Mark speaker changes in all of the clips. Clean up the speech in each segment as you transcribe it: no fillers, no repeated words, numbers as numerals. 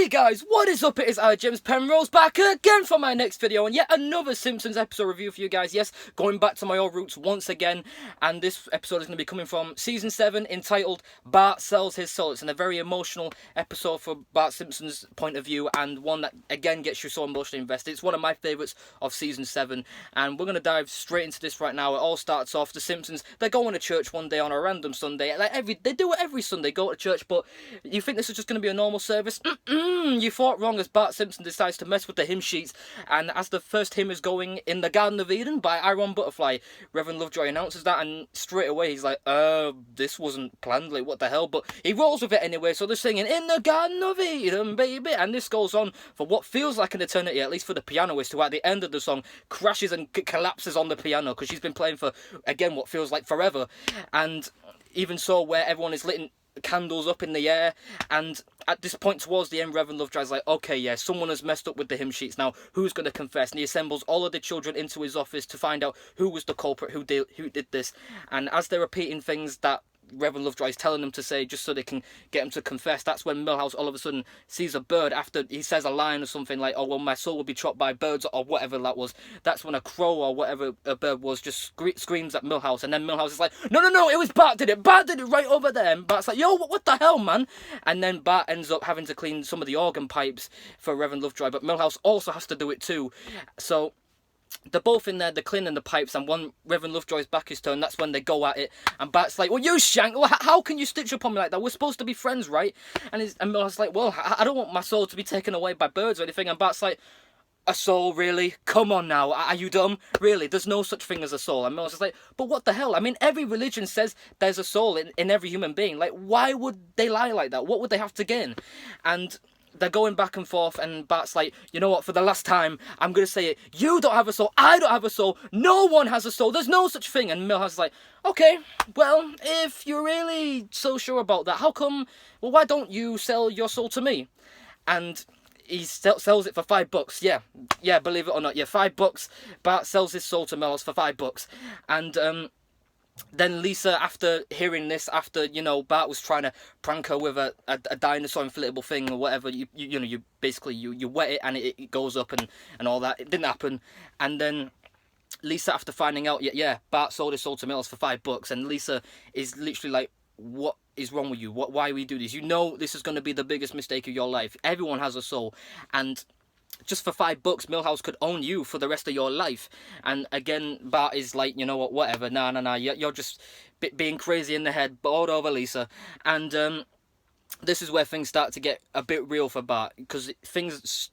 Speaker 1: Hey guys, what is up? It is I, James Penrose, back again for my next video and yet another Simpsons episode review for you guys. Yes, going back to my old roots once again, and this episode is going to be coming from Season 7, entitled Bart Sells His Soul. It's a very emotional episode for Bart Simpson's point of view, and one that again gets you so emotionally invested. It's one of my favourites of Season 7, and we're going to dive straight into this right now. It all starts off, the Simpsons, they're going to church one day on a random Sunday. They do it every Sunday, go to church, but you think this is just going to be a normal service? You thought wrong, as Bart Simpson decides to mess with the hymn sheets, and as the first hymn is going, "In the Garden of Eden" by Iron Butterfly, Reverend Lovejoy announces that, and straight away he's like, this wasn't planned, like, what the hell? But he rolls with it anyway, so they're singing "In the Garden of Eden, baby," and this goes on for what feels like an eternity, at least for the pianist, who at the end of the song crashes and collapses on the piano, because she's been playing for, again, what feels like forever. And even so, where everyone is lit candles up in the air, and at this point towards the end, Reverend Lovejoy's like, okay, yeah, someone has messed up with the hymn sheets now, who's going to confess? And he assembles all of the children into his office to find out who was the culprit, who did this. And as they're repeating things that Reverend Lovejoy is telling them to say just so they can get them to confess, that's when Milhouse all of a sudden sees a bird. After he says a line or something like, "Oh well, my soul will be chopped by birds," or whatever that was, that's when a crow or whatever a bird was just screams at Milhouse, and then Milhouse is like, no, it was Bart did it right over there. And Bart's like, yo, what the hell, man? And then Bart ends up having to clean some of the organ pipes for Reverend Lovejoy, but Milhouse also has to do it too. So they're both in there, they're cleaning the pipes, and when Reverend Lovejoy's back is turned, that's when they go at it, and Bart's like, well, you shank, how can you stitch up on me like that? We're supposed to be friends, right? And Milhouse's like, well, I don't want my soul to be taken away by birds or anything, and Bart's like, a soul, really? Come on now, are you dumb? Really? There's no such thing as a soul. And Milhouse is like, but what the hell? I mean, every religion says there's a soul in every human being. Like, why would they lie like that? What would they have to gain? And they're going back and forth, and Bart's like, you know what, for the last time, I'm going to say it. You don't have a soul, I don't have a soul, no one has a soul, there's no such thing. And Milhouse is like, okay, well, if you're really so sure about that, how come, well, why don't you sell your soul to me? And he sells it for $5. Yeah, believe it or not, yeah, $5. Bart sells his soul to Milhouse for $5. And then Lisa, after hearing this, after, you know, Bart was trying to prank her with a dinosaur inflatable thing or whatever, you basically wet it and it goes up and all that. It didn't happen. And then Lisa, after finding out, yeah, Bart sold his soul to Milhouse for $5, and Lisa is literally like, what is wrong with you? Why we do this? You know this is going to be the biggest mistake of your life. Everyone has a soul, and just for $5, Milhouse could own you for the rest of your life. And again, Bart is like, you know what, whatever, nah, you're just being crazy in the head, bored over Lisa. And this is where things start to get a bit real for Bart, because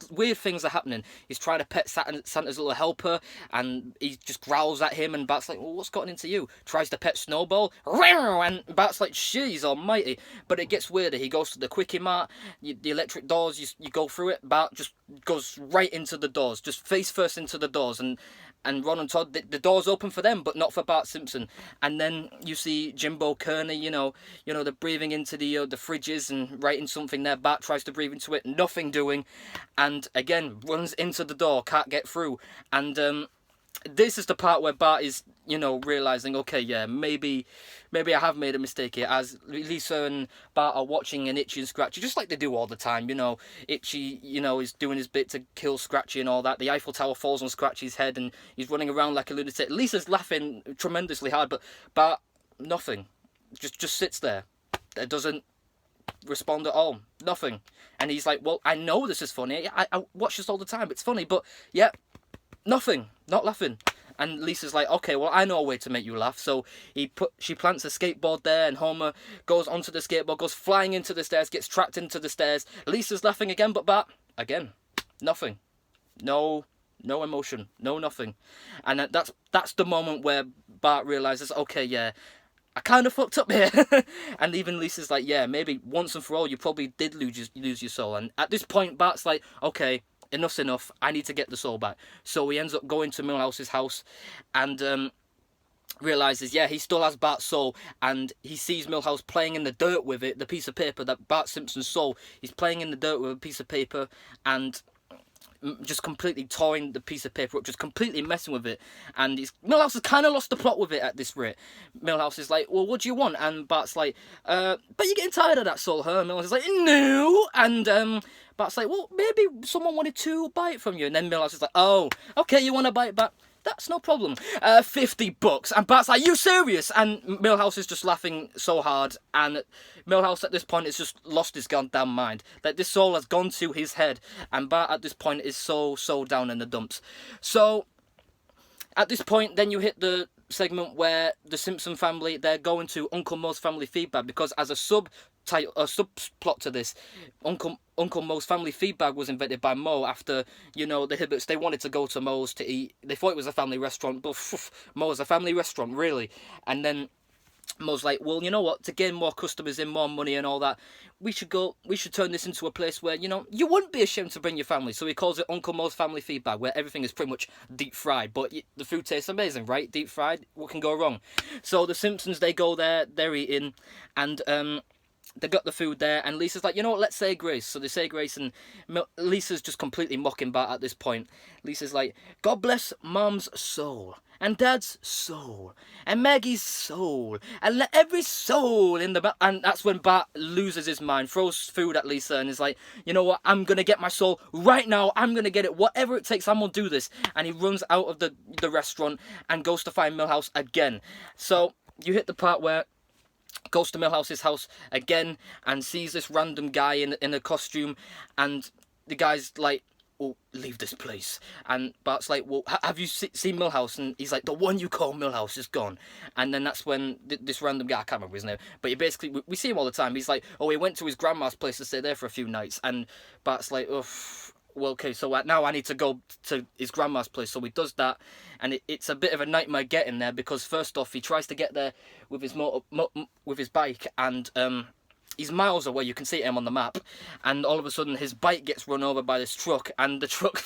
Speaker 1: weird things are happening. He's trying to pet Santa's little helper, and he just growls at him, and Bart's like, well, what's gotten into you? Tries to pet Snowball, and Bart's like, jeez almighty. But it gets weirder. He goes to the Quickie Mart, the electric doors, you go through it, Bart just goes right into the doors, just face first into the doors, and Ron and Todd, the doors open for them, but not for Bart Simpson. And then you see Jimbo Kearney, you know, they're breathing into the fridges and writing something there. Bart tries to breathe into it, nothing doing, and again runs into the door, can't get through. And this is the part where Bart is, realizing, okay, yeah, maybe I have made a mistake here, as Lisa and Bart are watching an Itchy and Scratchy, just like they do all the time. Itchy, is doing his bit to kill Scratchy and all that. The Eiffel Tower falls on Scratchy's head, and he's running around like a lunatic. Lisa's laughing tremendously hard, but Bart, nothing. Just sits there. It doesn't respond at all. Nothing. And he's like, well, I know this is funny. I watch this all the time. It's funny, but yeah, nothing. Not laughing. And Lisa's like, okay, well, I know a way to make you laugh. So she plants a skateboard there, and Homer goes onto the skateboard, goes flying into the stairs, gets trapped into the stairs. Lisa's laughing again, but Bart, again, nothing. No emotion. No nothing. And that's the moment where Bart realizes, okay, yeah, I kind of fucked up here. And even Lisa's like, yeah, maybe once and for all, you probably did lose your soul. And at this point, Bart's like, okay, enough's enough, I need to get the soul back. So he ends up going to Milhouse's house, and realizes, yeah, he still has Bart's soul, and he sees Milhouse playing in the dirt with it, the piece of paper that Bart Simpson's soul. He's playing in the dirt with a piece of paper, and just completely toying the piece of paper up, just completely messing with it. And Milhouse has kind of lost the plot with it at this rate. Milhouse is like, well, what do you want? And Bart's like, but you're getting tired of that soul, huh? Milhouse is like, no. And Bart's like, well, maybe someone wanted to buy it from you. And then Milhouse is like, oh, okay, you want to buy it back? That's no problem. $50. And Bart's like, you serious? And Milhouse is just laughing so hard. And Milhouse at this point has just lost his goddamn mind. Like, this soul has gone to his head. And Bart at this point is so down in the dumps. So, at this point, then you hit the segment where the Simpson family, they're going to Uncle Mo's Family Feedback, because as a subplot to this, Uncle Mo's Family Feedback was invented by Mo after, you know, the Hibbets, they wanted to go to Mo's to eat. They thought it was a family restaurant, but Mo's a family restaurant, really. And then Mo's like, well, you know what, to gain more customers in, more money and all that, we should turn this into a place where, you know, you wouldn't be ashamed to bring your family. So he calls it Uncle Mo's Family Feedback, where everything is pretty much deep fried, but the food tastes amazing, right? Deep fried, what can go wrong? So the Simpsons, they go there, they're eating, and they got the food there, and Lisa's like, you know what, let's say grace. So they say grace, and Lisa's just completely mocking Bart at this point. Lisa's like, God bless Mom's soul, and Dad's soul, and Maggie's soul, and let every soul in the and that's when Bart loses his mind, throws food at Lisa, and is like, you know what, I'm gonna get my soul right now, I'm gonna get it, whatever it takes, I'm gonna do this. And he runs out of the restaurant and goes to find Milhouse again. So you hit the part where goes to Milhouse's house again and sees this random guy in a costume, and the guy's like, well, leave this place. And Bart's like, well, have you seen Milhouse? And he's like, the one you call Milhouse is gone. And then that's when this random guy, I can't remember his name, but he basically, we see him all the time. He's like, oh, he went to his grandma's place to stay there for a few nights. And Bart's like, oh, well, okay, so now I need to go to his grandma's place. So he does that, and it's a bit of a nightmare getting there, because first off, he tries to get there with his with his bike, and he's miles away, you can see him on the map, and all of a sudden his bike gets run over by this truck, and the truck,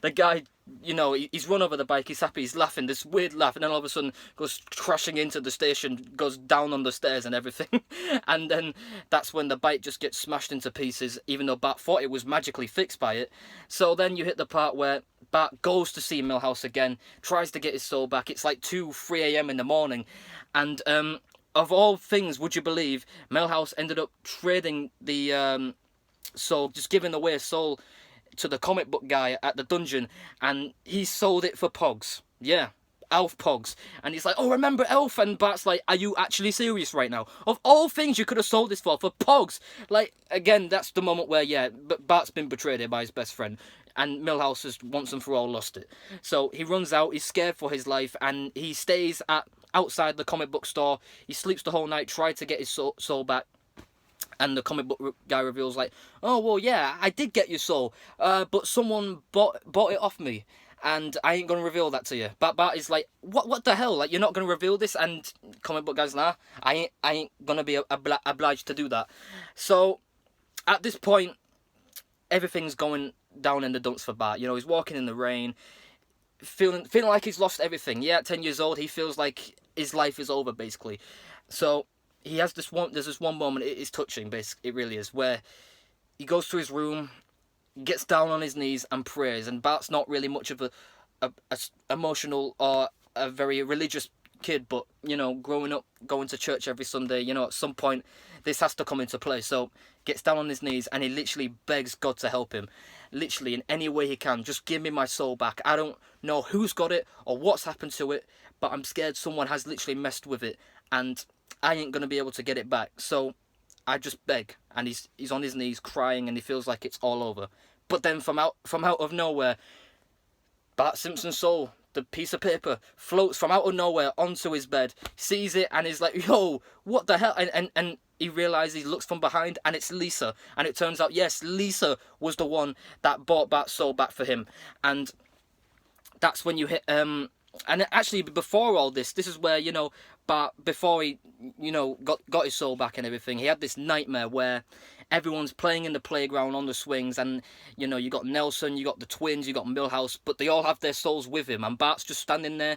Speaker 1: the guy, you know, he's run over the bike, he's happy, he's laughing, this weird laugh, and then all of a sudden goes crashing into the station, goes down on the stairs and everything, and then that's when the bike just gets smashed into pieces, even though Bart thought it was magically fixed by it. So then you hit the part where Bart goes to see Milhouse again, tries to get his soul back. It's like 3 a.m. in the morning, and of all things, would you believe, Milhouse ended up trading the soul, just giving away a soul to the comic book guy at the dungeon, and he sold it for Pogs. Yeah, Elf Pogs. And he's like, oh, remember Elf? And Bart's like, are you actually serious right now? Of all things you could have sold this for Pogs. Like, again, that's the moment where, yeah, Bart's been betrayed here by his best friend, and Milhouse has once and for all lost it. So he runs out, he's scared for his life, and he stays outside the comic book store. He sleeps the whole night, tried to get his soul back. And the comic book guy reveals, like, oh, well, yeah, I did get your soul, but someone bought it off me, and I ain't going to reveal that to you. But Bart is like, what the hell? Like, you're not going to reveal this? And comic book guy's, nah, I ain't going to be obliged to do that. So, at this point, everything's going down in the dumps for Bart. You know, he's walking in the rain, feeling like he's lost everything. Yeah, at 10 years old, he feels like his life is over, basically. So he has there's this one moment, it is touching, basically, it really is, where he goes to his room, gets down on his knees and prays. And Bart's not really much of a emotional or a very religious kid, but, you know, growing up, going to church every Sunday, you know, at some point this has to come into play. So gets down on his knees and he literally begs God to help him, literally in any way he can. Just give me my soul back. I don't know who's got it or what's happened to it, but I'm scared someone has literally messed with it, and I ain't gonna be able to get it back. So I just beg. And he's on his knees crying, and he feels like it's all over. But then from out of nowhere, Bart Simpson's soul, the piece of paper, floats from out of nowhere onto his bed, sees it, and is like, yo, what the hell? And he realizes, he looks from behind, and it's Lisa. And it turns out, yes, Lisa was the one that bought Bart's soul back for him. And that's when you hit, and actually before all this is where, you know, Bart, before he, you know, got his soul back and everything, he had this nightmare where everyone's playing in the playground on the swings, and, you know, you got Nelson, you got the twins, you got Milhouse, but they all have their souls with him, and Bart's just standing there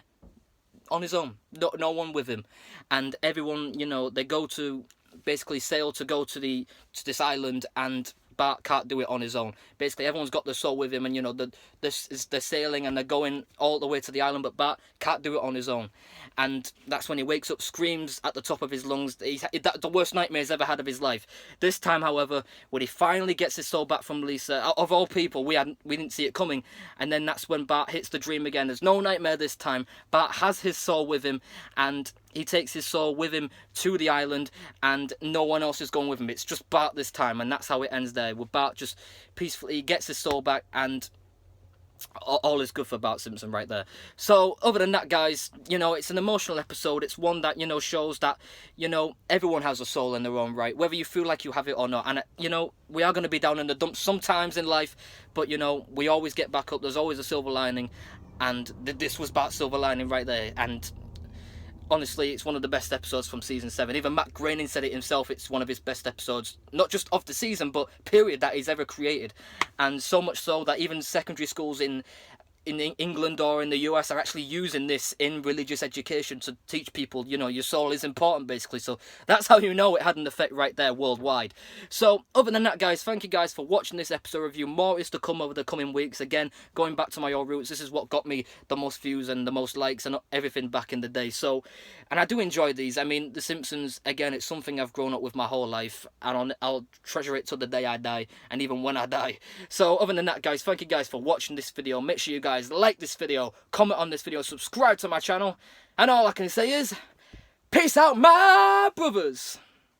Speaker 1: on his own, no one with him. And everyone, you know, they go to basically sail to go to this island, and Bart can't do it on his own. Basically, everyone's got their soul with him, and you know, they're sailing and they're going all the way to the island, but Bart can't do it on his own. And that's when he wakes up, screams at the top of his lungs. The worst nightmare he's ever had of his life. This time, however, when he finally gets his soul back from Lisa, of all people, we didn't see it coming. And then that's when Bart hits the dream again. There's no nightmare this time. Bart has his soul with him, and he takes his soul with him to the island, and no one else is going with him. It's just Bart this time, and that's how it ends there, with Bart just peacefully gets his soul back, and all is good for Bart Simpson right there. So, other than that, guys, you know, it's an emotional episode. It's one that, you know, shows that, you know, everyone has a soul in their own right, whether you feel like you have it or not. And, you know, we are going to be down in the dumps sometimes in life, but, you know, we always get back up. There's always a silver lining, and this was Bart's silver lining right there. And honestly, it's one of the best episodes from season 7. Even Matt Groening said it himself. It's one of his best episodes, not just of the season, but period, that he's ever created. And so much so that even secondary schools in England or in the US are actually using this in religious education to teach people, you know, your soul is important, basically. So that's how you know it had an effect right there worldwide. So other than that, guys, thank you guys for watching this episode review. More is to come over the coming weeks. Again, going back to my old roots, this is what got me the most views and the most likes and everything back in the day. So, and I do enjoy these. I mean, The Simpsons, again, it's something I've grown up with my whole life, and I'll treasure it till the day I die, and even when I die. So other than that, guys, thank you guys for watching this video. Make sure you guys like this video, comment on this video, subscribe to my channel, and all I can say is peace out, my brothers.